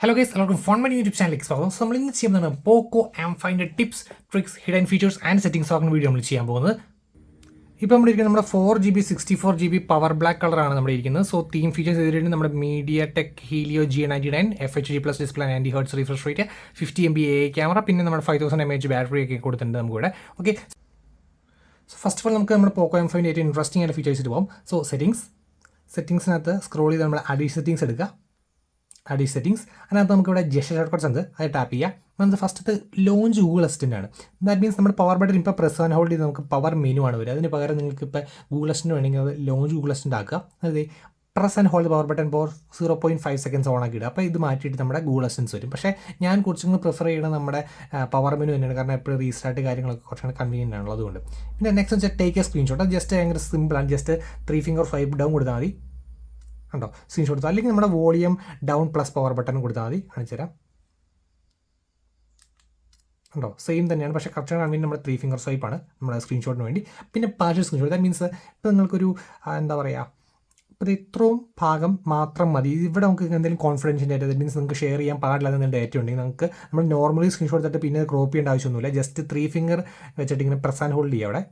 Hello guys, എല്ലാവർക്കും Phone Mania YouTube ചാനലിലേക്ക് സ്വാഗതം. സോ നമ്മൾ ഇന്ന് ചെയ്യുന്നതാണ് പോക്കോ M5ൻ്റെ tips, tricks, hidden features and settings ആകുന്ന വീഡിയോ നമ്മൾ ചെയ്യാൻ പോകുന്നത്. ഇപ്പോൾ നമ്മൾ ഇരിക്കുന്നത് നമ്മുടെ 4GB 64GB പവർ ബ്ലാക്ക് കളറാണ് നമ്മൾ ഇരിക്കുന്നത്. സോ തീം ഫീച്ചേഴ്സ് ചെയ്തിട്ടുണ്ട് നമ്മുടെ media tech Helio G99 FHD+ display 90 hertz refresh rate 50 MB AI camera, പിന്നെ നമ്മുടെ 5000 mAh ബാറ്ററി ഒക്കെ കൊടുത്തിട്ടുണ്ട് നമുക്കിവിടെ. Okay, so first of all നമുക്ക് നമ്മുടെ പോക്കോ M5ൻ്റെ ഏറ്റവും ഇൻട്രസ്റ്റിംഗ് ആയിട്ട് ഫീച്ചേഴ്സ് പോകാം. സോ സെറ്റിംഗ്സിനകത്ത് സ്ക്രോൾ ചെയ്ത് നമ്മൾ അഡീഷണൽ സെറ്റിംഗ്സ് എടുക്കുക. സെറ്റിംഗ്സ് അതിനകത്ത് നമുക്കിവിടെ ജെസ്റ്റർ ഷോർട്ട് കട്ട്സ് ഉണ്ട്, അത് ടാപ്പ് ചെയ്യുക. നമുക്ക് ഫസ്റ്റത്തെ ലോഞ്ച് ഗൂഗിൾ അസിസ്റ്റൻ്റ് ആണ്. ദാറ്റ് മീൻസ് നമ്മുടെ പവർ ബട്ടൺ ഇപ്പോൾ പ്രസ് ആൻഡ് ഹോൾഡ് ചെയ്ത് നമുക്ക് പവർ മെനു ആണ് വരിക. അതിന് പകരം നിങ്ങൾക്ക് ഇപ്പോൾ ഗൂഗിൾ അസിസ്റ്റൻ്റ് വേണമെങ്കിൽ അത് ലോഞ്ച് ഗൂഗിൾ അസിസ്റ്റൻ്റ് ആക്കുക. അതായത് press and hold power button four 0.5 seconds on ആക്കി ഇടുക. അപ്പോൾ ഇത് മാറ്റിയിട്ട് നമ്മുടെ ഗൂഗിൾ അസിസ്റ്റൻസ് വരും. പക്ഷേ ഞാൻ കുറച്ചും കൂടി പ്രിഫർ ചെയ്യുന്നത് നമ്മുടെ പവർ മെനു തന്നെയാണ്, കാരണം എപ്പോഴും റീസ്റ്റാർട്ട് കാര്യങ്ങളൊക്കെ കുറച്ചുകൂടി കൺവീനിയൻ്റ് ആണല്ലോ, അതുകൊണ്ട്. പിന്നെ നെക്സ്റ്റ് വെച്ചാൽ ടേക്ക് എ സ്ക്രീൻഷോട്ട്. ജസ്റ്റ് ഭയങ്കര സിമ്പിളാണ്. ജസ്റ്റ് 3 ഫിംഗർ 5 ഡൗൺ കൊടുത്താൽ മതി, ഉണ്ടോ, സ്ക്രീൻഷോട്ട് എടുത്താൽ. അല്ലെങ്കിൽ നമ്മുടെ volume down plus power button കൊടുത്താൽ മതി. കാണിച്ചു തരാം, ഉണ്ടോ, സെയിം തന്നെയാണ്. പക്ഷേ കറക്റ്റ് കാണാൻ വേണ്ടി നമ്മുടെ 3 ഫിംഗർ സ്വൈപ്പാണ് നമ്മുടെ സ്ക്രീൻഷോട്ടിന് വേണ്ടി. പിന്നെ പാർഷ്യൽ സ്ക്രീൻഷോട്ട്, ദാറ്റ് മീൻസ് ഇപ്പോൾ നിങ്ങൾക്കൊരു എന്താ പറയുക, ഇപ്പോൾ ഇത്രയും ഭാഗം മാത്രം മതി. ഇവിടെ നമുക്ക് എന്തെങ്കിലും കോൺഫിഡൻഷ്യൽ ഡേറ്റ, ദാറ്റ് മീൻസ് നിങ്ങൾക്ക് ഷെയർ ചെയ്യാൻ പാടില്ലാത്ത എന്തെങ്കിലും ഡേറ്റ ഉണ്ടെങ്കിൽ നമുക്ക് നമ്മൾ നോർമലി സ്ക്രീൻഷോട്ട് എടുത്തിട്ട് പിന്നെ ക്രോപ്പ് ചെയ്യേണ്ട ആവശ്യമൊന്നുമില്ല. ജസ്റ്റ് 3 ഫിംഗർ വെച്ചിട്ട് ഇങ്ങനെ പ്രസ് ആൻഡ് ഹോൾഡ് ചെയ്യുക അവിടെ,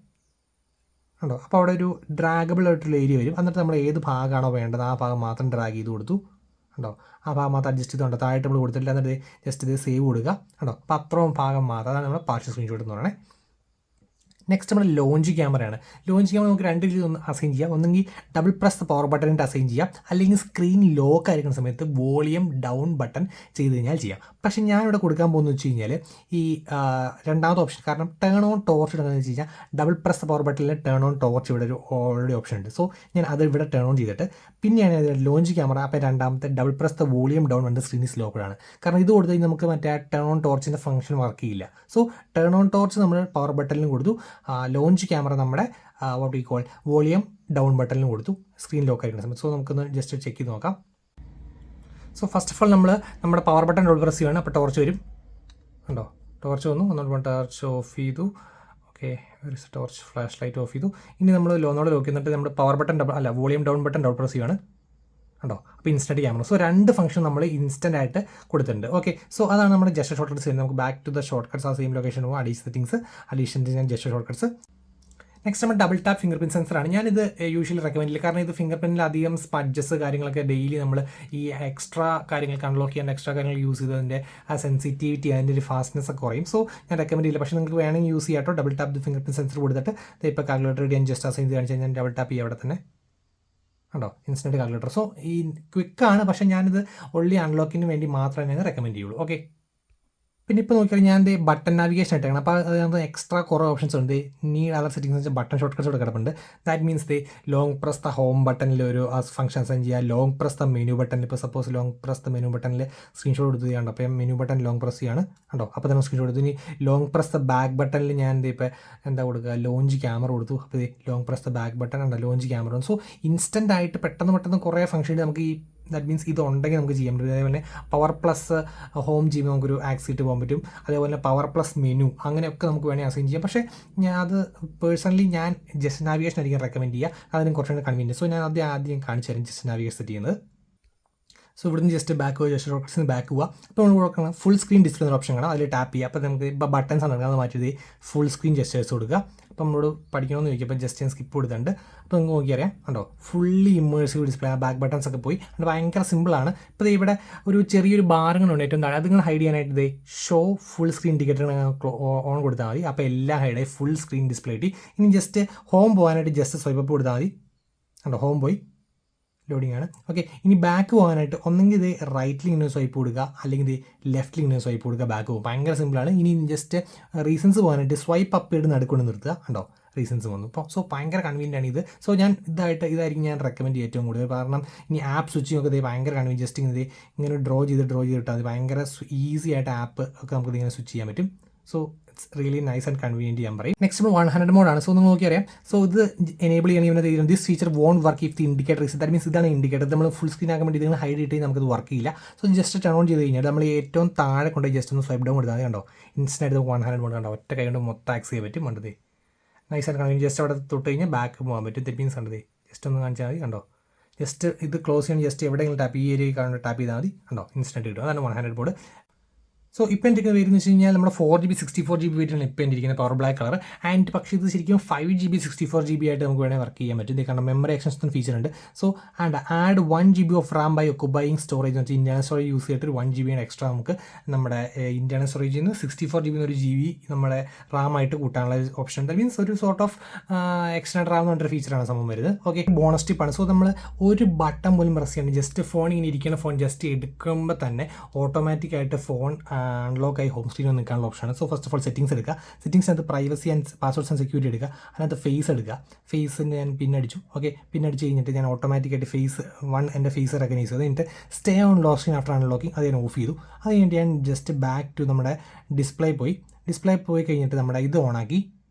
ഉണ്ടോ. അപ്പോൾ അവിടെ ഒരു ഡ്രാഗബിൾ ആയിട്ടുള്ള ഏരിയ വരും. എന്നിട്ട് നമ്മൾ ഏത് ഭാഗമാണോ വേണ്ടത് ആ ഭാഗം മാത്രം ഡ്രാഗ് ചെയ്ത് കൊടുത്തു, ഉണ്ടോ. ആ ഭാഗം മാത്രം അഡ്ജസ്റ്റ് ചെയ്തുകൊണ്ട് താഴെ നമ്മൾ കൊടുത്തില്ല. എന്നിട്ട് ജസ്റ്റ് ഇത് സേവ് കൊടുക്കുക, ഉണ്ടോ. അപ്പോൾ അത്രയും ഭാഗം മാത്രം, അതാണ് നമ്മൾ പാർഷ്യൽ സ്ക്രീൻഷോട്ട് എന്ന് പറയുന്നത്. നെക്സ്റ്റ് നമ്മുടെ ലോഞ്ച് ക്യാമറയാണ്. ലോഞ്ച് ക്യാമറ നമുക്ക് രണ്ട് രീതിയിൽ ഒന്ന് അസൈൻ ചെയ്യാം. ഒന്നെങ്കിൽ ഡബിൾ പ്രസ് പവർ ബട്ടണിട്ട് അസൈൻ ചെയ്യാം, അല്ലെങ്കിൽ സ്ക്രീൻ ലോക്ക് ആയിരിക്കുന്ന സമയത്ത് വോളിയം ഡൗൺ ബട്ടൺ ചെയ്ത് കഴിഞ്ഞാൽ ചെയ്യാം. പക്ഷേ ഞാനിവിടെ കൊടുക്കാൻ പോകുന്നത് വെച്ച് കഴിഞ്ഞാൽ ഈ രണ്ടാമത്തെ ഓപ്ഷൻ, കാരണം ടേൺ ഓൺ ടോർച്ച് ഇടുന്നതെന്ന് വെച്ച് കഴിഞ്ഞാൽ ഡബിൾ പ്രസ് പവർ ബട്ടണിൽ ടേൺ ഓൺ ടോർച്ച് ഇവിടെ ഒരു ഓൾറെഡി ഓപ്ഷൻ ഉണ്ട്. സോ ഞാൻ അത് ഇവിടെ ടേൺ ഓൺ ചെയ്തിട്ട് പിന്നെയാണ് ലോഞ്ച് ക്യാമറ. അപ്പോൾ രണ്ടാമത്തെ double press the volume down വന്ന് സ്ക്രീൻ ഈസ് ലോക്ക്ഡാണ്. കാരണം ഇത് കൊടുത്ത് കഴിഞ്ഞാൽ നമുക്ക് മറ്റേ ടേൺ ഓൺ ടോർച്ചിൻ്റെ ഫംഗ്ഷൻ വർക്ക് ചെയ്യില്ല. സോ ടേൺ ഓൺ ടോർച്ച് നമ്മൾ പവർ ബട്ടണിലും കൊടുത്തു, ലോഞ്ച് ക്യാമറ നമ്മുടെ what we call volume down ബട്ടണിലും കൊടുത്തു, സ്ക്രീൻ ലോക്ക് ആയിരിക്കുന്ന സമയത്ത്. സോ നമുക്കൊന്ന് ജസ്റ്റ് ചെക്ക് ചെയ്ത് നോക്കാം. സോ ഫസ്റ്റ് ഓഫ് ഓൾ നമ്മൾ നമ്മുടെ പവർ ബട്ടൺ ഡബിൾ പ്രസ് ചെയ്യുകയാണ്. അപ്പോൾ ടോർച്ച് വരും, ഉണ്ടോ, ടോർച്ച് വന്നു. ഒന്നുകൂടെ ടോർച്ച് ഓഫ് ചെയ്തു. ഓക്കെ, ഒരു ടോർച്ച് ഫ്ലാഷ് ലൈറ്റ് ഓഫ് ചെയ്തു. ഇനി നമ്മൾ ലോന്നോട് ലോക്ക് ചെയ്യുന്നിട്ട് നമ്മുടെ power button volume down button double press ചെയ്യുകയാണ്, ഉണ്ടോ. അപ്പോൾ ഇൻസ്റ്റൻറ്റ് ക്യാമറ. സോ രണ്ട് ഫംഗ്ഷൻ നമ്മൾ ഇൻസ്റ്റൻ്റ് ആയിട്ട് കൊടുത്തിട്ടുണ്ട്. ഓക്കെ, സോ അതാണ് നമ്മുടെ ജസ്റ്റ് ഷോർട്ട് കട്ട്സ് ചെയ്യുന്നത്. നമുക്ക് back to the shortcuts ആ സെയിം ലൊക്കേഷൻ പോകും. അഡീഷണൽ ഞാൻ ജസ്റ്റ് ഷോർട്ട് കട്ട്സ്. നെക്സ്റ്റ് നമ്മൾ ഡബിൾ ടാപ്പ് ഫിംഗർ പ്രിൻറ്റ് സെൻസറാണ്. ഞാനിത് യൂഷ്വലി റെക്കമെൻഡ് ചെയ്യില്ല, കാരണം ഇത് ഫിംഗർ പ്രിൻറ്റിൽ അധികം സ്പഡ്ജസ് കാര്യങ്ങളൊക്കെ ഡെയിലി നമ്മൾ ഈ എക്സ്ട്രാ കാര്യങ്ങൾക്ക് അൺലോക്ക് ചെയ്യാൻ എക്സ്ട്രാ കാര്യങ്ങൾ യൂസ് ചെയ്തതിൻ്റെ ആ സെൻസിറ്റിവിറ്റി, അതിൻ്റെ ഒരു ഫാസ്റ്റ്നെസ് ഒക്കെ കുറയും. സോ ഞാൻ റെക്കമെൻഡ് ചെയ്യില്ല. പക്ഷേ നിങ്ങൾക്ക് വേണമെങ്കിൽ യൂസ് ചെയ്യാം കേട്ടോ. Double tap finger print sensor കൊടുത്തിട്ട് ഇപ്പോൾ കാൽക്കുലേറ്റർ ഞാൻ ജസ്റ്റ് അസൈൻ ചെയ്ത് കാണിച്ചാൽ ഞാൻ ഡബിൾ ടാപ്പ് ചെയ്യുക അവിടെ തന്നെ, ഉണ്ടോ, ഇൻസ്റ്റൻറ്റ് കാൽക്കുലേറ്റർ. സോ ഈ ക്വിക്കാണ്, പക്ഷേ ഞാനിത് ഓൺലി അൺലോക്കിന് വേണ്ടി മാത്രമേ ഞാൻ റെക്കമെൻഡ് ചെയ്യുള്ളൂ. ഓക്കെ, പിന്നെ ഇപ്പോൾ നോക്കിയാൽ ഞാൻ ബട്ടൺ നാവിഗേഷൻ ഇട്ടേക്കണം. അപ്പോൾ അതിനകത്ത് എക്സ്ട്രാ കുറേ ഓപ്ഷൻസ് ഉണ്ട്. നീഡ് അതർ സെറ്റിംഗ്സ് വെച്ചാൽ ബട്ടൺ ഷോർട്ട് കട്ട്സ് കിടപ്പുണ്ട്. That means long press the home ബട്ടണിൽ ഒരു ഫംഗ്ഷൻ അസൈൻ ചെയ്യുക. ലോങ് പ്രസ് ദ മെനു ബട്ടണിൽ, ഇപ്പോൾ suppose long press the menu ബട്ടണിൽ സ്ക്രീൻഷോട്ട് എടുത്ത് ചെയ്യാണ്ട്. അപ്പോൾ മെനു ബട്ടൺ ലോങ് പ്രസ് ചെയ്യാണ്, ഉണ്ടോ. അപ്പോൾ തന്നെ സ്ക്രീൻഷോട്ട് എടുത്തു. ഇനി ലോങ് പ്രസ് ദ ബാക്ക് ബട്ടണിൽ ഞാൻ ഇപ്പോൾ എന്താ കൊടുക്കുക, ലോഞ്ച് ക്യാമറ കൊടുത്തു. അപ്പോൾ long press the back button ഉണ്ട്, ലോഞ്ച് ക്യാമറ. സോ ഇൻസ്റ്റൻ്റ് ആയിട്ട് പെട്ടെന്ന് കുറേ ഫംഗ്ഷൻ നമുക്ക് ഈ ദാറ്റ് മീൻസ് ഇത് ഉണ്ടെങ്കിൽ നമുക്ക് ചെയ്യാൻ പറ്റും. അതേപോലെ പവർ പ്ലസ് ഹോം ചെയ്യുമ്പോൾ നമുക്കൊരു ആക്സിറ്റ് പോകാൻ പറ്റും. അതേപോലെ പവർ പ്ലസ് മെനു അങ്ങനെയൊക്കെ നമുക്ക് വേണമെങ്കിൽ അസൈൻ ചെയ്യാം. പക്ഷേ ഞാൻ അത് പേഴ്സണലി ഞാൻ ജസ്റ്റ് നാവിഗേഷൻ ആയിരിക്കും റെക്കമെൻഡ് ചെയ്യുക, അതിന് കുറച്ചുകൂടി കൺവീനിയൻസ്. സോ ഞാൻ ആദ്യം കാണിച്ചു തരാം ജസ്റ്റ് നാവിഗേഷൻ സെറ്റ് ചെയ്യുന്നത്. സോ ഇവിടുന്ന് ജസ്റ്റ് ബാക്ക് പോവുക, ജസ്റ്റ് ഷോർട്ട്കട്സിന് ബാക്ക് പോവുക. അപ്പോൾ നമ്മൾ കൊടുക്കണം ഫുൾ സ്ക്രീൻ ഡിസ്പ്ലേ എന്ന ഓപ്ഷൻ കാണാം, അതിൽ ടാപ്പ് ചെയ്യുക. അപ്പോൾ നമുക്ക് ഇപ്പോൾ ബട്ടൺസ് ആണ് അത് മാറ്റി ഫുൾ സ്ക്രീൻ ജസ്റ്റേഴ്സ് കൊടുക്കുക. അപ്പോൾ നമ്മളോട് പഠിക്കണമെന്ന് ചോദിക്കും. ജസ്റ്റ് ഞാൻ സ്കിപ്പ് കൊടുത്തിട്ടുണ്ട്. അപ്പോൾ നിങ്ങൾക്ക് നോക്കിയറിയാം, ഉണ്ടോ, ഫുള്ളി ഇമ്മേഴ്സീവ് ഡിസ്പ്ലേ. ആ ബാക്ക് ബട്ടൺസ് ഒക്കെ പോയി, അത് ഭയങ്കര സിമ്പിളാണ്. ഇപ്പോൾ ഇവിടെ ഒരു ചെറിയൊരു ബാറുകളുണ്ട് ഏറ്റവും താഴെ, അത് നിങ്ങൾ ഹൈഡ് ചെയ്യാനായിട്ട് show full screen indicator on കൊടുത്താൽ മതി. അപ്പോൾ എല്ലാം ഹൈഡായി ഫുൾ സ്ക്രീൻ ഡിസ്പ്ലേ കിട്ടി. ഇനി ജസ്റ്റ് ഹോം പോകാനായിട്ട് ജസ്റ്റ് സ്വൈപ്പ് അപ്പ് കൊടുത്താൽ മതി, ഉണ്ടോ, ഹോം പോയി, ലോഡിംഗ് ആണ്. ഓക്കെ, ഇനി ബാക്ക് പോകാനായിട്ട് ഒന്നെങ്കിൽ ഇത് റൈറ്റിൽ ഇങ്ങനെ സ്വൈപ്പ് കൊടുക്കുക, അല്ലെങ്കിൽ ഇത് ലെഫ്റ്റിൽ ഇങ്ങനെ സ്വൈപ്പ് കൊടുക്കുക, ബാക്ക് പോകും. ഭയങ്കര സിമ്പിളാണ്. ഇനി ജസ്റ്റ് റീസൺസ് പോകാനായിട്ട് സ്വൈപ്പ് അപ്പ് ചെയ്ത് നടുക്കൊണ്ട് നിർത്തുക, ഉണ്ടോ, റീസൺസ് വന്നു. അപ്പോൾ സോ ഭയങ്കര കൺവീനിയൻ്റ് ആണ് ഇത്. സോ ഞാൻ ഇതായിരിക്കും ഞാൻ റെക്കമെൻഡ് ചെയ്യുക ഏറ്റവും കൂടുതൽ. കാരണം ഇനി ആപ്പ് സ്വിച്ചിങ് ഒക്കെ ഭയങ്കര കൺവീനിയൻ. ജസ്റ്റ് ഇങ്ങനെ ഡ്രോ ചെയ്തിട്ട് അത് ഭയങ്കര ഈസി ആയിട്ട് ആപ്പ് ഒക്കെ നമുക്ക് ഇങ്ങനെ സ്വിച്ച് ചെയ്യാൻ പറ്റും. So it's really nice and convenient ഞാൻ പറയും. നെക്സ്റ്റ് 100 മോഡാണ്. സോ നിങ്ങൾ നോക്കിയറിയാം. സോ ഇത് എനേബിൾ ചെയ്യണമെങ്കിൽ this feature won't work if the indicator is, that means ഇതാണ് ഇൻഡിക്കേറ്റർ. നമ്മൾ ഫുൾ സ്ക്രീൻ ആക്കാൻ വേണ്ടി ഇതിങ്ങനെ ഹൈഡ് ഇട്ട് നമുക്കത് വർക്ക് ചെയ്യില്ല. സോ ജസ്റ്റ് ടേൺ ഓൺ ചെയ്ത് കഴിഞ്ഞാൽ നമ്മൾ ഏറ്റവും താഴെ കൊണ്ട് ജസ്റ്റ് ഒന്ന് സ്വൈപ്പ് ഡൗൺ കൊടുത്താൽ കണ്ടോ, ഇൻസ്റ്റൻ്റ് 100 മോഡ് കണ്ടോ, ഒറ്റ കൈ കൊണ്ട് മൊത്തം ആക്സ് ചെയ്യാൻ പറ്റും. കണ്ടത് നൈസ് ആയിട്ട് കൺവീനിയൻ. ജസ്റ്റ് അവിടെ തൊട്ട് കഴിഞ്ഞാൽ ബാക്ക് പോകാൻ പറ്റും. ദറ്റ് മീൻസ് കണ്ടത് ജസ്റ്റ് ഒന്ന് കാണിച്ചാൽ മതി, കണ്ടോ, ജസ്റ്റ് ഇത് ക്ലോസ് ചെയ്യാൻ ജസ്റ്റ് എവിടെയെങ്കിലും ടാപ്പ് ഈ ഏരിയ കാണുന്ന ടാപ്പ് ചെയ്താൽ മതി. കണ്ടോ ഇൻസ്റ്റൻറ്റ് കിട്ടും. അതാണ് 100 ബോർഡ്. സോ ഇപ്പോൾ എൻ്റെ വരുന്നത് വെച്ച് കഴിഞ്ഞാൽ നമ്മുടെ 4GB 64GB വെയിറ്റാണ് ഇപ്പോൾ എൻ്റെ ഇരിക്കുന്ന പവർ ബ്ലാക്ക് കളർ. ആൻഡ് പക്ഷേ ഇത് ശരിക്കും 5GB 64GB ആയിട്ട് നമുക്ക് വേണമെങ്കിൽ വർക്ക് ചെയ്യാൻ പറ്റും. ഇത് കാരണം മെമ്മറി എക്സ്റ്റൻഷൻ ഫീച്ചർ ഉണ്ട്. So add 1GB of RAM by occupying storage എന്ന് വെച്ചാൽ ഇന്റർണൽ സ്റ്റോറേജ് യൂസ് ചെയ്തിട്ട് ഒരു 1GB എക്സ്ട്രാ നമുക്ക് നമ്മുടെ ഇന്റർണൽ സ്റ്റോറേജിൽ നിന്ന് 64GB ഒരു GB നമ്മുടെ റാം ആയിട്ട് കൂട്ടാനുള്ള ഓപ്ഷൻ ഉണ്ട്. മീൻസ് ഒരു സോർട്ട് ഓഫ് എക്സ്റ്റൻഡ് റാം എന്ന് പറഞ്ഞൊരു ഫീച്ചറാണ് സംഭവം വരുന്നത്. ഓക്കെ, ബോണസ് ടിപ്പാണ്. സോ നമ്മൾ ഒരു ബട്ടൺ പോലും പ്രസ് ചെയ്യണം. ജസ്റ്റ് ഫോൺ ഇങ്ങനെ ഇരിക്കുന്ന ഫോൺ ജസ്റ്റ് എടുക്കുമ്പോൾ തന്നെ ഓട്ടോമാറ്റിക്കായിട്ട് ഫോൺ അൺലോക്ക് ആയി ഹോം സ്ക്രീനിൽ നിൽക്കാനുള്ള ഓപ്ഷനാണ്. So first of all settings എടുക്കുക. സെറ്റിംഗ്സിനകത്ത് privacy and passwords and security എടുക്കുക. അതിനകത്ത് ഫേസ് എടുക്കുക. ഫേസിന് ഞാൻ പിന്നടിച്ചു. ഓക്കെ, പിന്നടിച്ച് കഴിഞ്ഞിട്ട് ഞാൻ ഓട്ടോമാറ്റിക്കായിട്ട് എൻ്റെ ഫേസ് റെക്കഗ്നൈസ് ചെയ്തു. എന്നിട്ട് stay on lock screen after unlocking അത് ഞാൻ ഓഫ് ചെയ്തു. അത് കഴിഞ്ഞിട്ട് ഞാൻ ജസ്റ്റ് ബാക്ക് ടു നമ്മുടെ ഡിസ്പ്ലേ പോയി കഴിഞ്ഞിട്ട് നമ്മുടെ ഇത് ഓണാക്കി.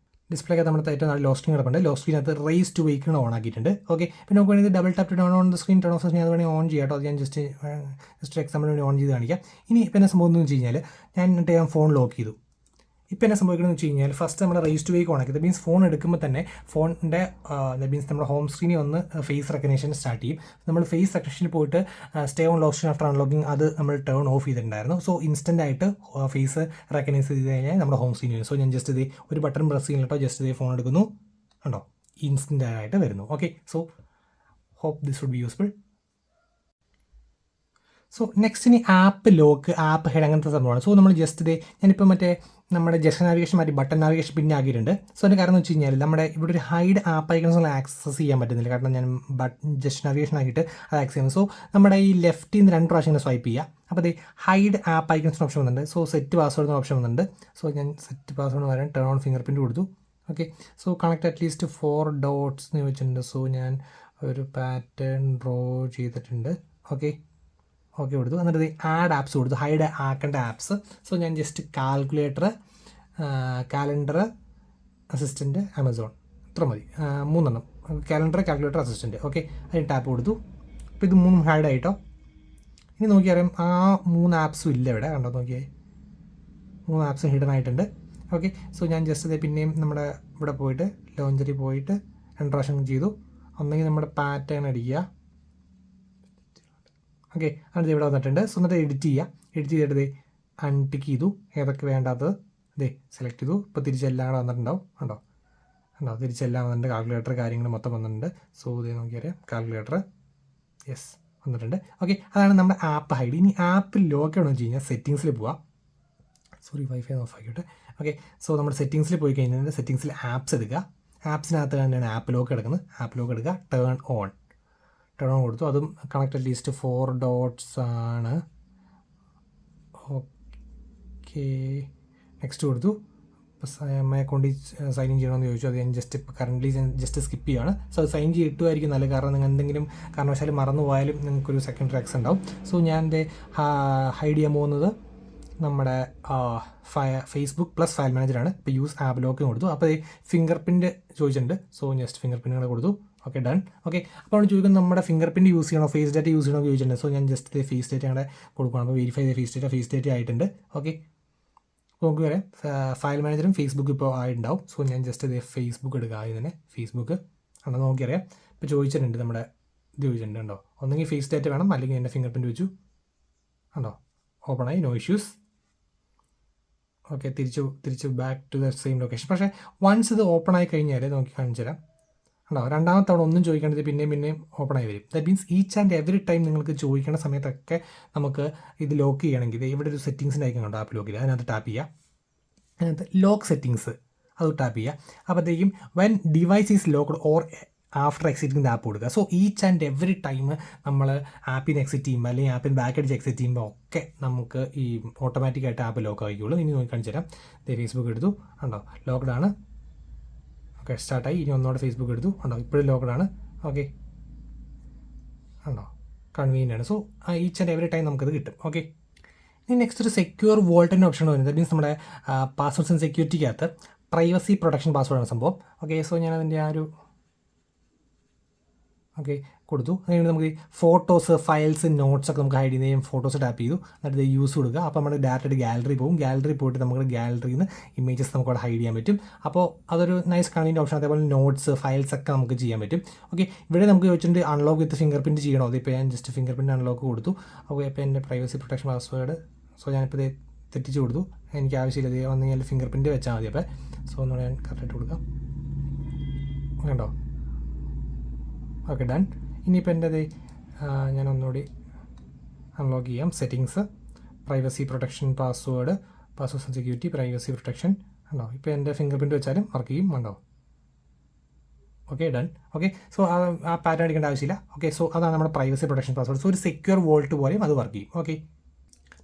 ഡിസ്പ്ലേക്ക് നമ്മുടെ ഏറ്റവും നല്ല ലോക്ക് സ്ക്രീൻ കിടപ്പുണ്ട്. ലോക്ക് സ്ക്രീനകത്ത് റേസ് ടു വെഹിക്കിൾ ഓൺ ആക്കിയിട്ടുണ്ട്. ഓക്കെ, പിന്നെ നമുക്ക് വേണമെങ്കിൽ double tap turn on the screen turn off ഞാൻ അത് വേണമെങ്കിൽ ഓൺ ചെയ്യാം കേട്ടോ. അത് ഞാൻ ജസ്റ്റ് എക്സാമ്പിൾ വേണ്ടി ഓൺ ചെയ്ത് കാണിക്കാം. ഇനി ഇപ്പം എന്നെ സംഭവം എന്ന് വെച്ച് കഴിഞ്ഞാൽ ഞാൻ ഫോൺ ലോക്ക് ചെയ്തു. ഇപ്പോൾ എന്നെ സംഭവിക്കണമെന്ന് വെച്ച് കഴിഞ്ഞാൽ ഫസ്റ്റ് നമ്മുടെ റേസ് ടു വെഹിക്കിൾ ഓൺ ആക്കി. ദ മീൻസ് ഫോൺ എടുക്കുമ്പോൾ തന്നെ ഫോണിൻ്റെ മീൻസ് നമ്മുടെ ഹോം സ്ക്രീനിൽ ഒന്ന് ഫേസ് റെക്കഗ്നേഷൻ സ്റ്റാർട്ട് ചെയ്യും. നമ്മൾ ഫേസ് റെക്കഗ്നേഷനിൽ പോയിട്ട് stay on lock screen after unlocking അത് നമ്മൾ ടേൺ ഓഫ് ചെയ്തിട്ടുണ്ടായിരുന്നു. സോ ഇൻസ്റ്റൻ്റ് ആയിട്ട് ഫേസ് റെക്കഗ്നൈസ് ചെയ്ത് കഴിഞ്ഞാൽ നമ്മുടെ ഹോം സ്ക്രീനിൽ വരും. സോ ഞാൻ ജസ്റ്റ് ഇതേ ഒരു ബട്ടൺ പ്രസ് ചെയ്യുന്നിട്ടോ ജസ്റ്റ് ഇതേ ഫോൺ എടുക്കുന്നു, കണ്ടോ ഇൻസ്റ്റൻ്റ് ആയിട്ട് വരുന്നു. Okay, so hope this would be useful. So next ഇനി ആപ്പ് ലോക്ക്, ആപ്പ് ഹെഡ് അങ്ങനത്തെ സംഭവമാണ്. സോ നമ്മൾ ജസ്റ്റ് ഇതേ ഞാനിപ്പോൾ മറ്റേ നമ്മുടെ ജസ്റ്റ് നാവിഗേഷൻ മാറ്റി ബട്ടൺ നാവിഗേഷൻ പിന്നെ ആക്കിയിട്ടുണ്ട്. സോ അതിൻ്റെ കാരണം എന്ന് വെച്ച് കഴിഞ്ഞാൽ നമ്മുടെ ഇവിടെ ഒരു ഹൈഡ് ആപ്പ് ഐക്കൺസ് ആക്സസ് ചെയ്യാൻ പറ്റുന്നില്ല. കാരണം ഞാൻ ജസ്റ്റ് നാവിഗേഷൻ ആക്കിയിട്ട് അത് ആക്സസ് ചെയ്യുന്നത്. സോ നമ്മുടെ ഈ ലെഫ്റ്റിൽ നിന്ന് 2 പ്രാവശ്യം സ്വൈപ്പ് ചെയ്യുക. അപ്പോൾ അത് ഹൈഡ് ആപ്പ് ഐക്കൺസിന് ഓപ്ഷൻ വന്നിട്ടുണ്ട്. സോ സെറ്റ് പാസ്വേഡ് എന്ന ഓപ്ഷൻ വന്നിട്ടുണ്ട്. സോ ഞാൻ സെറ്റ് പാസ്വേഡ് വരാൻ ടേൺ ഓൺ ഫിംഗർ പ്രിൻറ്റ് കൊടുത്തു. Okay, so connect at least 4 dots എന്ന് ചോദിച്ചിട്ടുണ്ട്. സോ ഞാൻ ഒരു പാറ്റേൺ ഡ്രോ ചെയ്തിട്ടുണ്ട്. ഓക്കെ കൊടുത്തു. എന്നിട്ട് ആഡ് ആപ്സ് കൊടുത്തു, ഹൈഡ് ആക്കേണ്ട ആപ്സ്. സോ ഞാൻ just calculator, calendar, assistant, Amazon ഇത്ര മതി, 3 കാലണ്ടർ, കാൽക്കുലേറ്റർ, അസിസ്റ്റൻറ്റ്. ഓക്കെ, അതിന് ടാപ്പ് കൊടുത്തു. അപ്പോൾ ഇത് 3 ഹൈഡ് ആയിട്ടോ. ഇനി നോക്കിയറിയാം ആ 3 ആപ്സും ഇല്ല ഇവിടെ, കണ്ടോ നോക്കിയേ 3 ആപ്സും ഹിഡൻ ആയിട്ടുണ്ട്. ഓക്കെ, സോ ഞാൻ ജസ്റ്റ് ഇത് പിന്നെയും നമ്മുടെ ഇവിടെ പോയിട്ട് ലോഞ്ചറിൽ പോയിട്ട് 2 പ്രാവശ്യം ചെയ്തു. ഒന്നെങ്കിൽ നമ്മുടെ പാറ്റേൺ അടിക്കുക. ഓക്കെ, അത് ഇവിടെ വന്നിട്ടുണ്ട്. സോ എന്നിട്ട് എഡിറ്റ് ചെയ്തിട്ട് അൺടിക്ക് ചെയ്തു. ഏതൊക്കെ വേണ്ടാത്തത് സെലക്ട് ചെയ്തു. ഇപ്പോൾ തിരിച്ചെല്ലാം കൂടെ വന്നിട്ടുണ്ടാവും. കണ്ടോ തിരിച്ചെല്ലാം വന്നിട്ടുണ്ട്. കാൽക്കുലേറ്റർ കാര്യങ്ങൾ മൊത്തം വന്നിട്ടുണ്ട്. സോ നോക്കിയാൽ കാൽക്കുലേറ്റർ യെസ് വന്നിട്ടുണ്ട്. ഓക്കെ, അതാണ് നമ്മുടെ ആപ്പ് ഹൈഡ്. ഇനി ആപ്പ് ലോക്ക് ചെയ്യണമെന്ന് വെച്ച് കഴിഞ്ഞാൽ സെറ്റിങ്സിൽ പോവാം. സോറി, വൈഫൈ ഓഫ് ആക്കിയിട്ട്. ഓക്കെ, സോ നമ്മുടെ സെറ്റിങ്സിൽ പോയി കഴിഞ്ഞാൽ സെറ്റിങ്സിൽ ആപ്സ് എടുക്കുക. ആപ്സിനകത്ത് തന്നെയാണ് ആപ്പ് ലോക്ക് കിടക്കുന്നത്. ആപ്പ് ലോക്ക് എടുക്കുക, ടേൺ ഓൺ കൊടുത്തു. അതും കണക്ട് അറ്റ്ലീസ്റ്റ് 4 ഡോട്ട്സ് ആണ്. ഓക്കെ, നെക്സ്റ്റ് കൊടുത്തു. ഇപ്പോൾ അക്കൗണ്ടിൽ സൈൻ ഇൻ ചെയ്യണമെന്ന് ചോദിച്ചു. അത് ഞാൻ ജസ്റ്റ് ഇപ്പോൾ കറൻ്റ്ലി ജസ്റ്റ് സ്കിപ്പ് ചെയ്യുകയാണ്. സോ അത് സൈൻ ചെയ്തിട്ടുമായിരിക്കും നല്ലത്. കാരണം നിങ്ങൾ എന്തെങ്കിലും കാരണവശാലും മറന്നു പോയാലും നിങ്ങൾക്കൊരു സെക്കൻഡറി ആക്സസ് ഉണ്ടാവും. സോ ഞാൻ എൻ്റെ ഹൈഡ് ചെയ്യാൻ പോകുന്നത് നമ്മുടെ ഫേസ്ബുക്ക് പ്ലസ് ഫയൽ മാനേജറാണ്. ഇപ്പോൾ യൂസ് ആപ്പ് ലോക്ക് കൊടുത്തു. അപ്പോൾ ഫിംഗർ പ്രിൻറ്റ് ചോദിച്ചിട്ടുണ്ട്. സോ ജസ്റ്റ് ഫിംഗർ പ്രിൻറ്റുകൾ കൊടുത്തു. Okay, done. ഓക്കെ, അപ്പോൾ നമ്മൾ ചോദിക്കുന്നത് നമ്മുടെ ഫിംഗർ പ്രിൻറ്റ് യൂസ് ചെയ്യണോ ഫേസ് ഡേറ്റ യൂസ് ചെയ്യണോ ചോദിച്ചിട്ടുണ്ട്. സോ ഞാൻ ജസ്റ്റ് ഫേസ് ഡേറ്റ അവിടെ കൊടുക്കണം. അപ്പോൾ വെരിഫൈ ചെയ്ത ഫേസ് ഡേറ്റ ആയിട്ടുണ്ട്. ഓക്കെ, അപ്പോൾ നമുക്ക് വരെ ഫയൽ മാനേജറും ഫേസ്ബുക്ക് ഇപ്പോൾ ആയിട്ടുണ്ടാവും. സോ ഞാൻ ജസ്റ്റ് ഫേസ്ബുക്ക് എടുക്കുക. ആദ്യം തന്നെ ഫേസ്ബുക്ക് ആണോ നോക്കിയറിയാം. ഇപ്പോൾ ചോദിച്ചിട്ടുണ്ട് നമ്മുടെ ഇത് ചോദിച്ചിട്ടുണ്ട്. കണ്ടോ, ഒന്നെങ്കിൽ ഫേസ് ഡേറ്റ വേണം, അല്ലെങ്കിൽ എൻ്റെ ഫിംഗർ പ്രിൻറ്റ് വെച്ചു. കണ്ടോ ഓപ്പണായി, നോ ഇഷ്യൂസ്. ഓക്കെ, തിരിച്ചു back to the same location. പക്ഷേ വൺസ് ഇത് ഓപ്പൺ ആയി കഴിഞ്ഞാൽ നോക്കി കാണിച്ചു തരാം. ഉണ്ടോ, രണ്ടാമത്തെ തവണ ഒന്നും ചോദിക്കേണ്ടത് പിന്നെയും ഓപ്പൺ ആയി വരും. That means each and every time നിങ്ങൾക്ക് ചോദിക്കേണ്ട സമയത്തൊക്കെ നമുക്ക് ഇത് ലോക്ക് ചെയ്യണമെങ്കിൽ ഇവിടെ ഒരു സെറ്റിങ്സിൻ്റെ ഐക്കൺ ഉണ്ട് ആപ്പ് ലോക്കിൽ. അതിനകത്ത് ടാപ്പ് ചെയ്യുക. അതിനകത്ത് ലോക്ക് സെറ്റിങ്സ് അത് ടാപ്പ് ചെയ്യുക. അപ്പോഴത്തേക്കും when device is locked or after exiting the app കൊടുക്കുക. So each and every time നമ്മൾ ആപ്പിന് എക്സിറ്റ് ചെയ്യുമ്പോൾ അല്ലെങ്കിൽ ആപ്പിന് ബാക്ക് അടിച്ച് എക്സിറ്റ് ചെയ്യുമ്പോൾ ഒക്കെ നമുക്ക് ഈ ഓട്ടോമാറ്റിക്കായിട്ട് ആപ്പ് ലോക്ക് ആയിക്കോളൂ. ഇനി നോക്കി കാണിച്ചു തരാം. ഫേസ്ബുക്ക് എടുത്തു, ഉണ്ടോ ലോക്ക്ഡാണ്. ഓക്കെ, സ്റ്റാർട്ടായി. ഇനി ഒന്നോടെ ഫേസ്ബുക്ക് എടുത്തു, ഉണ്ടോ ഇപ്പോഴും ലോക്ക്ഡാണ്. ഓക്കെ, ഉണ്ടോ കൺവീനിയൻ്റ് ആണ്. So each and every time നമുക്കത് കിട്ടും. ഓക്കെ, ഇനി നെക്സ്റ്റ് ഒരു സെക്യൂർ വോൾട്ടിൻ്റെ ഓപ്ഷൻ വരുന്നത്. ദാറ്റ് മീൻസ് നമ്മുടെ പാസ്വേഡ്സ് ആൻഡ് സെക്യൂരിറ്റിക്കകത്ത് പ്രൈവസി പ്രൊട്ടക്ഷൻ പാസ്വേഡാണ് സംഭവം. ഓക്കെ, സോ ഞാൻ അതിൻ്റെ ആ ഒരു കൊടുത്തു. അതുകഴിഞ്ഞ് നമുക്ക് ഫോട്ടോസ്, ഫയൽസ്, നോട്ട്സ് ഒക്കെ നമുക്ക് ഹൈഡ് ചെയ്യുന്ന ഫോട്ടോസ് ടാപ്പ് ചെയ്തു. എന്നിട്ട് യൂസ് കൊടുക്കുക. അപ്പോൾ നമ്മൾ ഡയറക്റ്റ് ഗാലറി പോകും. ഗാലറി പോയിട്ട് നമുക്ക് ഗാലറിയിൽ നിന്ന് ഇമേജസ് നമുക്ക് അവിടെ ഹൈഡ് ചെയ്യാൻ പറ്റും. അപ്പോൾ അതൊരു നൈസ് കൺവീനിയൻ്റ് ഓപ്ഷൻ. അതേപോലെ നോട്ട്സ്, ഫയൽസ് ഒക്കെ നമുക്ക് ചെയ്യാൻ പറ്റും. ഓക്കെ, ഇവിടെ നമുക്ക് ചോദിച്ചിട്ടുണ്ട് അൺലോക്ക് വിത്ത് ഫിംഗർ പ്രിൻറ്റ് ചെയ്യണോ? അതിപ്പോൾ ഞാൻ ജസ്റ്റ് ഫിംഗർ പ്രിൻറ്റ് അൺലോക്ക് കൊടുത്തു. അപ്പോൾ ഇപ്പോൾ എൻ്റെ പ്രൈവസി പ്രൊട്ടക്ഷൻ പാസ്വേഡ് ഞാനിപ്പോൾ ഇത് തെറ്റിച്ച് കൊടുത്തു. എനിക്ക് ആവശ്യമില്ല, ഇത് വന്നു കഴിഞ്ഞാൽ ഫിംഗർ പ്രിൻറ്റ് വെച്ചാൽ മതി. അപ്പോൾ ഒന്നുകൂടെ ഞാൻ കറക്റ്റായിട്ട് കൊടുക്കാം. കണ്ടോ? Okay, done. ഇനിയിപ്പോൾ എൻ്റെ ഞാൻ ഒന്നുകൂടി അൺലോക്ക് ചെയ്യാം. Settings, privacy protection, password security, privacy protection. ഉണ്ടോ? ഇപ്പോൾ എൻ്റെ ഫിംഗർ പ്രിൻറ്റ് വെച്ചാലും വർക്ക് ചെയ്യും. ഉണ്ടോ? Okay, done. ഓക്കെ, സോ ആ പാറ്റേൺ അടിക്കേണ്ട ആവശ്യമില്ല. ഓക്കെ, സോ അതാണ് നമ്മുടെ പ്രൈവസി പ്രൊട്ടക്ഷൻ പാസ്വേഡ്. സോ ഒരു സെക്യൂർ വോൾട്ട് പോലെയും അത് വർക്ക് ചെയ്യും. ഓക്കെ,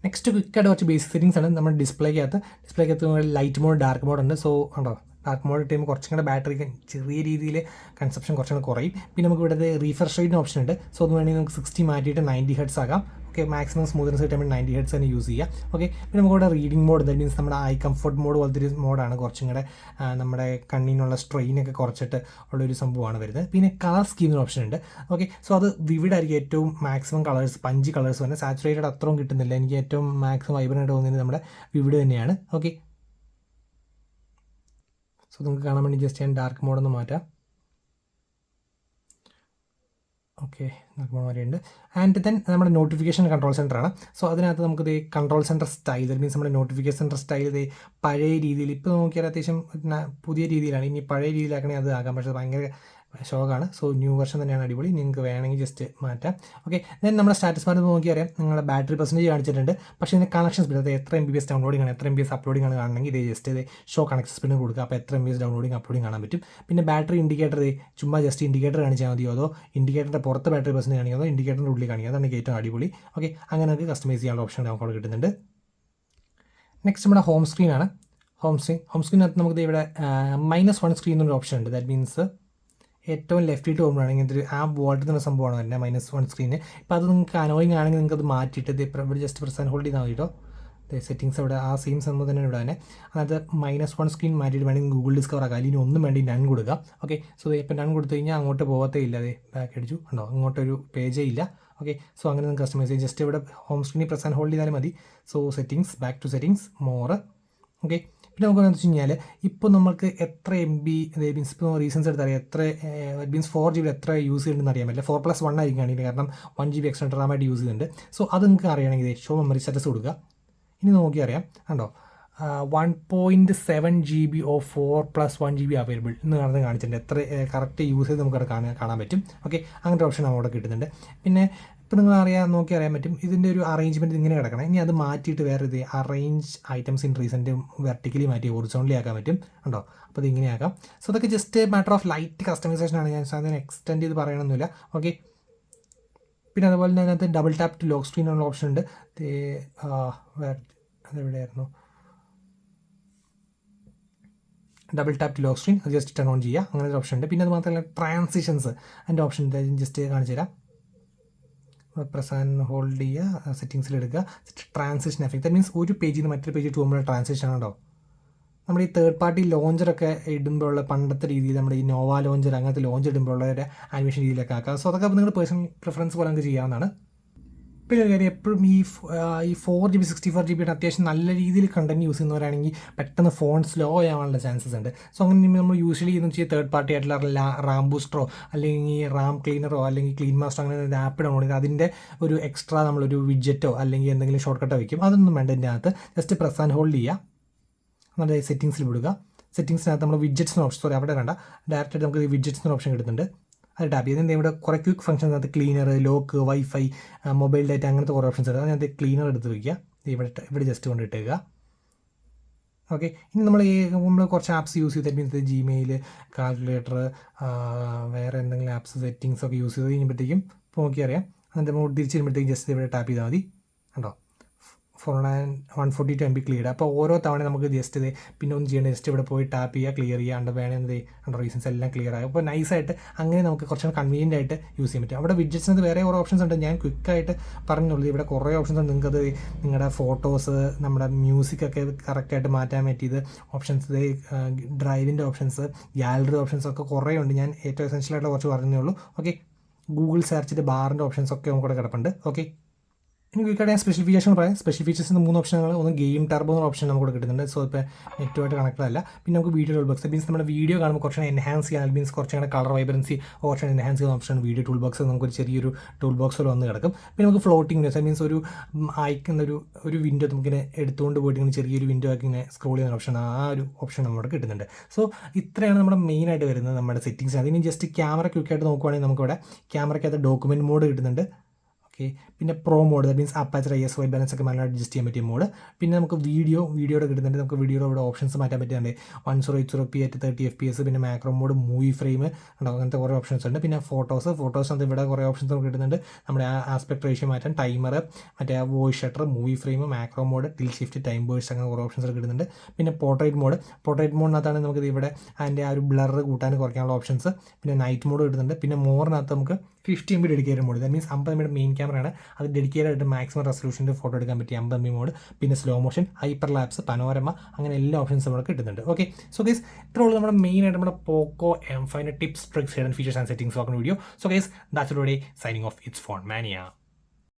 നെക്സ്റ്റ് ക്വിക്കായിട്ട് കുറച്ച് ബേസിക് സെറ്റിംഗ്സ് ആണ്. നമ്മുടെ ഡിസ്പ്ലേക്കകത്ത് ലൈറ്റ് മോഡ്, ഡാർക്ക് മോഡ് ഉണ്ട്. സോ ഉണ്ടോ, ഡാർക്ക് മോഡ് ഇട്ട് കുറച്ചും കൂടെ ബാറ്ററി ചെറിയ രീതിയിൽ കൺസപ്ഷൻ കുറച്ചും കൂടെ കുറയും. പിന്നെ നമുക്ക് ഇവിടെ റീഫ്രഷ് റേറ്റിന് ഓപ്ഷൻ ഉണ്ട്. സോ അത് വേണമെങ്കിൽ നമുക്ക് 60 മാറ്റിയിട്ട് 90 ഹെർട്സ് ആകാം. ഓക്കെ, മാക്സിമം സ്മൂത്ത്നെസ് കിട്ടാൻ വേണ്ടി 90 ഹെർട്സ് തന്നെ യൂസ് ചെയ്യാം. ഓക്കെ, പിന്നെ നമുക്ക് ഇവിടെ റീഡിംഗ് മോഡ്, ദാറ്റ് മീൻസ് നമ്മുടെ ഐ കംഫർട്ട് മോഡ് പോലത്തെ ഒരു മോഡാണ്. കുറച്ചും കൂടെ നമ്മുടെ കണ്ണിനുള്ള സ്ട്രെയിനൊക്കെ കുറച്ചിട്ട് ഉള്ളൊരു സംഭവമാണ് വരുന്നത്. പിന്നെ കളർ സ്കീമിന് ഓപ്ഷൻ ഉണ്ട്. ഓക്കെ, സോ അത് വിവിഡായിരിക്കും. ഏറ്റവും മാക്സിമം കളേഴ്സ് 5 കളേഴ്സ് തന്നെ. സാച്ചുറേറ്റഡ് അത്രയും കിട്ടുന്നില്ല. എനിക്ക് ഏറ്റവും മാക്സിമം വൈബ്രൻ്റ് തോന്നുന്നത് നമ്മുടെ വിവിഡ് തന്നെയാണ്. ഓക്കെ, സോ നിങ്ങൾക്ക് കാണാൻ വേണ്ടി ജസ്റ്റ് ഞാൻ ഡാർക്ക് മോഡൊന്ന് മാറ്റാം. ഓക്കെ, ഡാർക്ക് മോഡ് മാറിയുണ്ട്. ആൻഡ് ദെൻ നമ്മുടെ നോട്ടിഫിക്കേഷൻ കൺട്രോൾ സെൻ്ററാണ്. സോ അതിനകത്ത് നമുക്ക് control centre style, that means നമ്മുടെ നോട്ടിഫിക്കേഷൻ സെൻറ്റർ സ്റ്റൈൽ പഴയ രീതിയിൽ, ഇപ്പോൾ നോക്കിയാൽ അത്യാവശ്യം പുതിയ രീതിയിലാണ്. ഇനി പഴയ രീതിയിലാക്കണമെങ്കിൽ അത് ആകാം, പക്ഷേ ഭയങ്കര ഷോക്കാണ്. സോ ന്യൂ വെർഷൻ തന്നെയാണ് അടിപൊളി. നിങ്ങൾക്ക് വേണമെങ്കിൽ ജസ്റ്റ് മാറ്റാം. ഓക്കെ, ദെൻ നമ്മുടെ സ്റ്റാറ്റസ് ബാർ നോക്കി അറിയാം. നിങ്ങളുടെ ബാറ്ററി പെർസെൻറ്റേജ് കാണിച്ചിട്ടുണ്ട്. പക്ഷേ ഇതിൻ്റെ കണക്ഷൻ സ്പീഡ്, അത് എത്ര MB ഡൗൺലോഡിംഗ് ആണ്, എത്ര MB അപ്ലോഡിംഗ് ആണ് കാണണമെങ്കിൽ ഇത് ജസ്റ്റ് ഷോ കണക്ഷൻ സ്പീഡ് കൊടുക്കുക. അപ്പോൾ എത്ര MB ഡൗൺലോഡിംഗ് അപ്ലോഡിംഗ് കാണാൻ പറ്റും. പിന്നെ ബാറ്ററി ഇൻഡിക്കേറ്റർ ചുമ്മാ ജസ്റ്റ് ഇൻഡിക്കേറ്റർ കാണിച്ചാൽ മതിയോ, അതോ ഇൻഡിക്കേറ്ററിൻ്റെ പുറത്ത് ബാറ്ററി പെർസെൻറ്റേജ് കാണിക്കുക, അതോ ഇൻഡിക്കേറ്ററിൻ്റെ ഉള്ളിൽ കാണിക്കുക, അതാണ് ഏറ്റവും അടിപൊളി. ഓക്കെ, അങ്ങനെ നമുക്ക് കസ്റ്റമൈസ് ചെയ്യാനുള്ള ഓപ്ഷൻ നമുക്ക് അവിടെ കിട്ടുന്നുണ്ട്. നെക്സ്റ്റ് നമ്മുടെ ഹോം സ്ക്രീനാണ്. ഹോം സ്ക്രീനകത്ത് നമുക്ക് ഇവിടെ -1 സ്ക്രീൻ എന്നൊരു ഓപ്ഷൻ ഉണ്ട്. ദാറ്റ് മീൻസ് ഏറ്റവും ലെഫ്റ്റിട്ട് പോകുമ്പോഴാണ് ഇങ്ങനത്തെ ഒരു ആപ്പ് വോൾട്ട് എന്ന സംഭവമാണ് വരുന്നത്, -1 സ്ക്രീന്. ഇപ്പോൾ അത് നിങ്ങൾക്ക് അനോയിങ് ആണെങ്കിൽ നിങ്ങൾക്ക് അത് മാറ്റിയിട്ട് ഇവിടെ ജസ്റ്റ് പ്രസ് ആൻഡ് ഹോൾഡ് ചെയ്താൽ മതി കേട്ടോ. സെറ്റിങ്സ് ഇവിടെ ആ സെയിം സംഭവം തന്നെ ഇവിടെ തന്നെ. അതായത് -1 സ്ക്രീൻ മാറ്റിയിട്ട് വേണമെങ്കിൽ ഗൂഗിൾ ഡിസ്കവർ ആക്കാം. അല്ലെങ്കിൽ ഒന്നും വേണ്ടി നൺ കൊടുക്കുക. ഓക്കെ, സോ ഇപ്പോൾ നൺ കൊടുത്തു കഴിഞ്ഞാൽ അങ്ങോട്ട് പോകത്തേ ഇല്ല. അതെ, ബാക്ക് അടിച്ചു ഉണ്ടോ, അങ്ങോട്ടൊരു പേജേ ഇല്ല. ഓക്കെ, സോ അങ്ങനെ നിങ്ങൾക്ക് കസ്റ്റമൈസ് ചെയ്യും. ജസ്റ്റ് ഇവിടെ ഹോം സ്ക്രീനിൽ പ്രസ് ആൻഡ് ഹോൾഡ് ചെയ്താലും മതി. So settings, back to settings, more. Okay, പിന്നെ നമുക്ക് എന്താണെന്ന് വെച്ച് കഴിഞ്ഞാൽ ഇപ്പോൾ നമുക്ക് എത്ര MB, മീൻസ് ഇപ്പോൾ റീസൺസ് എടുത്തറിയാം എത്ര മീൻസ് 4GB എത്ര യൂസ് ചെയ്യുന്നുണ്ടെന്ന് അറിയാൻ പറ്റില്ല. 4+1 ആയിരിക്കും കാണിക്കുന്നത്, കാരണം 1GB എക്സ്ട്രാ റാമായിട്ട് യൂസ് ചെയ്യുന്നുണ്ട്. സോ അത് നിങ്ങൾക്ക് അറിയണമെങ്കിൽ ഷോ മെമ്മറി സ്റ്റാറ്റസ് കൊടുക്കുക. ഇനി നോക്കി അറിയാം കണ്ടോ, 1.7 GB ഓഫ് 4+1 GB അവൈലബിൾ എന്ന് പറഞ്ഞ് കാണിച്ചിട്ടുണ്ട്. എത്ര കറക്റ്റ് യൂസ് ചെയ്ത് നമുക്കവിടെ കാണാൻ പറ്റും. ഓക്കെ, അങ്ങനത്തെ ഓപ്ഷൻ അവിടെ കിട്ടുന്നുണ്ട്. പിന്നെ ഇപ്പോൾ നിങ്ങൾ നോക്കി അറിയാൻ പറ്റും ഇതിൻ്റെ ഒരു അറേഞ്ച്മെൻറ്റ് ഇങ്ങനെ കിടക്കണം. ഇനി അത് മാറ്റിയിട്ട് വേറെ ഇത് arrange items in recent vertically മാറ്റി ഹൊറിസോണ്ടലി ആക്കാൻ പറ്റും. ഉണ്ടോ, അപ്പോൾ ഇത് ഇങ്ങനെ ആക്കാം. സോ അതൊക്കെ ജസ്റ്റ് മാറ്റർ ഓഫ് ലൈറ്റ് കസ്റ്റമൈസേഷനാണ്. ഞാൻ അതിന് എക്സ്റ്റെൻഡ് ചെയ്ത് പറയണമെന്നില്ല. ഓക്കെ, പിന്നെ അതുപോലെ തന്നെ അതിനകത്ത് double tap to lock screen എന്നുള്ള ഓപ്ഷൻ ഉണ്ട്. അതെവിടെയായിരുന്നു, double tap to lock screen, അത് ജസ്റ്റ് ടേൺ ഓൺ ചെയ്യുക. അങ്ങനെ ഒരു ഓപ്ഷൻ ഉണ്ട്. പിന്നെ അത് മാത്രമല്ല ട്രാൻസിഷൻസ് അതിൻ്റെ ഓപ്ഷൻ ഉണ്ട്. ജസ്റ്റ് കാണിച്ചു തരാം. പ്രസ് ആൻഡ് ഹോൾഡ് ചെയ്യുക, സെറ്റിങ്സിൽ എടുക്കുക, ട്രാൻസിഷൻ എഫക്ട്. ദാറ്റ് മീൻസ് ഒരു പേജിൽ നിന്ന് മറ്റൊരു പേജിൽ പോകുമ്പോൾ ട്രാൻസിഷൻ ആണോ. നമ്മുടെ ഈ തേർഡ് പാർട്ടി ലോഞ്ചറൊക്കെ ഇടുമ്പോഴുള്ള പണ്ടത്തെ രീതിയിൽ നമ്മുടെ ഈ നോവ ലോഞ്ചർ അങ്ങനത്തെ ലോഞ്ച് ഇടുമ്പോഴുള്ള ഒരു ആനിമേഷൻ രീതിയിലൊക്കെ ആക്കാം. സോ അതൊക്കെ നിങ്ങളുടെ പേഴ്സണൽ പ്രിഫറൻസ് പോലെ നമുക്ക് ചെയ്യാവുന്നതാണ്. പിന്നെ ഒരു കാര്യം, എപ്പോഴും ഈ 4GB 64GB അത്യാവശ്യം നല്ല രീതിയിൽ കണ്ടന്റ് യൂസ് ചെയ്യുന്നവരാണെങ്കിൽ പെട്ടെന്ന് ഫോൺ സ്ലോ ആവാനുള്ള ചാൻസസ് ഉണ്ട്. സോ അങ്ങനെ നമ്മൾ യൂഷ്വലി ഇതെന്ന് വെച്ചാൽ തേർഡ് പാർട്ടി ആയിട്ടുള്ള റാം ബൂസ്റ്ററോ അല്ലെങ്കിൽ റാം ക്ലീനറോ അല്ലെങ്കിൽ ക്ലീൻ മാസ്റ്റർ അങ്ങനെ ഒരു ആപ്പ് ഡൗൺലോഡ് ചെയ്ത് അതിൻ്റെ ഒരു എക്സ്ട്രാ നമ്മളൊരു വിഡ്ജറ്റോ അല്ലെങ്കിൽ എന്തെങ്കിലും ഷോർട്ട് കട്ടോ വയ്ക്കും. അതൊന്നും വേണ്ട. ഇതിൻ്റെ അകത്ത് ജസ്റ്റ് പ്രസ് ആൻഡ് ഹോൾഡ് ചെയ്യുക, നമ്മുടെ സെറ്റിങ്സിൽ വിടുക. സെറ്റിങ്സിനകത്ത് നമ്മൾ വിഡ്ജറ്റ്സിന് ഓപ്ഷൻ, സോറി അവിടെ വേണ്ട, ഡയറക്റ്റായിട്ട് നമുക്ക് വിഡ്ജറ്റ്സിന് ഓപ്ഷൻ കിട്ടുന്നുണ്ട്. അത് ടാപ്പ് ചെയ്ത് ഇവിടെ കുറേ ക്വിക്ക് ഫംഗ്ഷൻസ് അത് cleaner, lock, wifi, mobile data അങ്ങനത്തെ കുറേ ഓപ്ഷൻസ് ഉണ്ട്. അതിനകത്ത് ക്ലീനർ എടുത്ത് വയ്ക്കുക. ഇവിടെ ജസ്റ്റ് കൊണ്ട് ഇട്ടേക്കുക. ഓക്കെ, ഇനി നമ്മൾ കുറച്ച് ആപ്സ് യൂസ് ചെയ്ത് മീൻസ് ജിമെയിൽ, കാൽക്കുലേറ്റർ, വേറെ എന്തെങ്കിലും ആപ്സ് സെറ്റിങ്സ് ഒക്കെ യൂസ് ചെയ്ത് കഴിയുമ്പോഴത്തേക്കും നോക്കി അറിയാം. എന്നിട്ട് നമ്മൾ തിരിച്ച് വരുമ്പോഴത്തേക്കും ജസ്റ്റ് ഇവിടെ ടാപ്പ് ചെയ്താൽ മതി. കണ്ടോ, 142 MB ക്ലിയർ. അപ്പോൾ ഓരോ തവണ നമുക്ക് ജസ്റ്റ് പിന്നെ ഒന്നും ചെയ്യേണ്ട, ജസ്റ്റ് ഇവിടെ പോയി ടാപ്പ് ചെയ്യുക, ക്ലിയർ ചെയ്യുക. വേണമെന്നത് റീസൺസ് എല്ലാം ക്ലിയർ ആകും. അപ്പോൾ നൈസായിട്ട് അങ്ങനെ നമുക്ക് കുറച്ചുകൂടെ കൺവീനിയൻ്റ് ആയിട്ട് യൂസ് ചെയ്യാൻ പറ്റും. അവിടെ വിഡ്ജറ്റ്സിനകത്ത് വേറെ കുറേ ഓപ്ഷൻസ് ഉണ്ട്. ഞാൻ ക്വിക്കായിട്ട് പറഞ്ഞുള്ളൂ. ഇവിടെ കുറേ ഓപ്ഷൻസ് ഉണ്ട്. നിങ്ങൾക്കത് നിങ്ങളുടെ ഫോട്ടോസ്, നമ്മുടെ മ്യൂസിക്കൊക്കെ കറക്റ്റായിട്ട് മാറ്റാൻ പറ്റിയത് ഓപ്ഷൻസ്, ഡ്രൈവിൻ്റെ ഓപ്ഷൻസ്, ഗാലറി ഓപ്ഷൻസ് ഒക്കെ കുറേ ഉണ്ട്. ഞാൻ ഏറ്റവും എസെൻഷ്യലായിട്ട് കുറച്ച് പറഞ്ഞേ ഉള്ളൂ. ഓക്കെ, ഗൂഗിൾ സെർച്ചിൻ്റെ ബാറിൻ്റെ ഓപ്ഷൻസ് ഒക്കെ നമുക്കിവിടെ കിടപ്പുണ്ട്. ഓക്കെ, ഇനി ക്വിക്കായിട്ട് ഞാൻ സ്പെസിഫിക്കേഷൻ പറയാം. സ്പെസിഫിക്കേഷൻസ് 3 ഓപ്ഷനുകൾ. ഒന്ന് ഗെയിം ടർബോ എന്ന ഓപ്ഷൻ നമുക്ക് കിട്ടുന്നുണ്ട്. സോ ഇപ്പോൾ നെറ്റുമായിട്ട് കണക്റ്റഡ് അല്ല. പിന്നെ നമുക്ക് വീഡിയോ ടൂൾ ബോക്സ് മീൻസ് നമ്മുടെ വീഡിയോ കാണുമ്പോൾ കുറച്ച് എൻഹാൻസ് ചെയ്യാൻ മീൻസ് കുറച്ചുകൂടെ കളർ വൈബ്രൻസി കുറച്ച് എൻഹാൻസ് ചെയ്യുന്ന ഓപ്ഷനാണ് വീഡിയോ ടൂൾ ബോക്സ്. നമുക്കൊരു ചെറിയൊരു ടൂൾ ബോക്സിൽ വന്ന് കിടക്കും. പിന്നെ നമുക്ക് ഫ്ലോട്ടിംഗ് വിൻഡോസ് മീൻസ് ഒരു അയക്കുന്ന ഒരു വിൻഡോ നമുക്കിങ്ങനെ എടുത്തുകൊണ്ട് പോയിട്ട് ഇങ്ങനെ ചെറിയൊരു വിൻഡോ ആക്കി ഇങ്ങനെ സ്ക്രോൾ ചെയ്യുന്ന ഓപ്ഷൻ, ആ ഒരു ഓപ്ഷൻ നമ്മുടെ കിട്ടുന്നുണ്ട്. സോ ഇത്രയാണ് നമ്മുടെ മെയിനായിട്ട് വരുന്നത് നമ്മുടെ സെറ്റിംഗ്സ്. അതിന് ജസ്റ്റ് ക്യാമറ ക്വിക്കായിട്ട് നോക്കുവാണെങ്കിൽ നമുക്കിവിടെ ക്യാമറയ്ക്കകത്ത് ഡോക്യുമെൻറ്റ് മോഡ് കിട്ടുന്നുണ്ട്. പിന്നെ pro mode, that means aperture IS white balance ഒക്കെ നല്ല അഡ്ജസ്റ്റ് ചെയ്യാൻ പറ്റിയ മോഡ്. പിന്നെ നമുക്ക് വീഡിയോയുടെ കിട്ടുന്നുണ്ട്. നമുക്ക് വീഡിയോയുടെ ഇവിടെ ഓപ്ഷൻസ് മാറ്റാൻ പറ്റുന്നുണ്ട്. 1080p at 30 FPS. പിന്നെ മാക്രോ മോഡ്, മൂവി ഫ്രെയിം ഉണ്ടാവും, അങ്ങനത്തെ കുറേ ഓപ്ഷൻസ് ഉണ്ട്. പിന്നെ ഫോട്ടോസ് അത് ഇവിടെ കുറേ ഓപ്ഷൻസ് നമുക്ക് കിട്ടുന്നുണ്ട്. നമ്മുടെ ആസ്പെക്ട് റേഷ്യോ മാറ്റാൻ, ടൈമർ, മറ്റേ voice shutter, movie frame, macro mode, tilt shift, time burst, അങ്ങനെ കുറേ ഓപ്ഷൻസ് കിട്ടുന്നുണ്ട്. പിന്നെ പോർട്രേറ്റ് മോഡിനകത്താണ് നമുക്ക് ഇവിടെ അതിൻ്റെ ആ ഒരു ബ്ലർ കൂട്ടാൻ കുറയ്ക്കാനുള്ള ഓപ്ഷൻസ്. പിന്നെ നൈറ്റ് മോഡ് കിട്ടുന്നുണ്ട്. പിന്നെ മോറിനകത്ത് നമുക്ക് 50 MB dedicated mode, that means 50 MB main ക്യാമറയാണ്, അത് ഡെഡിക്കേറ്റഡ് ആയിട്ട് മാക്സിമം റെസൊല്യൂഷനിൽ ഫോട്ടോ എടുക്കാൻ പറ്റിയ 50 MB മോഡ്. പിന്നെ slow motion, hyper lapse, panorama, അങ്ങനെ എല്ലാ ഓപ്ഷൻസും ഇവിടെ കിട്ടുന്നുണ്ട്. ഓക്കെ, സോ ഗൈസ് ഇത്രയുള്ളൂ നമ്മുടെ മെയിനായിട്ട് നമ്മുടെ Poco M5 tips, tricks, hidden features and settings നോക്കുന്ന video. So guys that's today, signing off. It's Phone മാനിയ.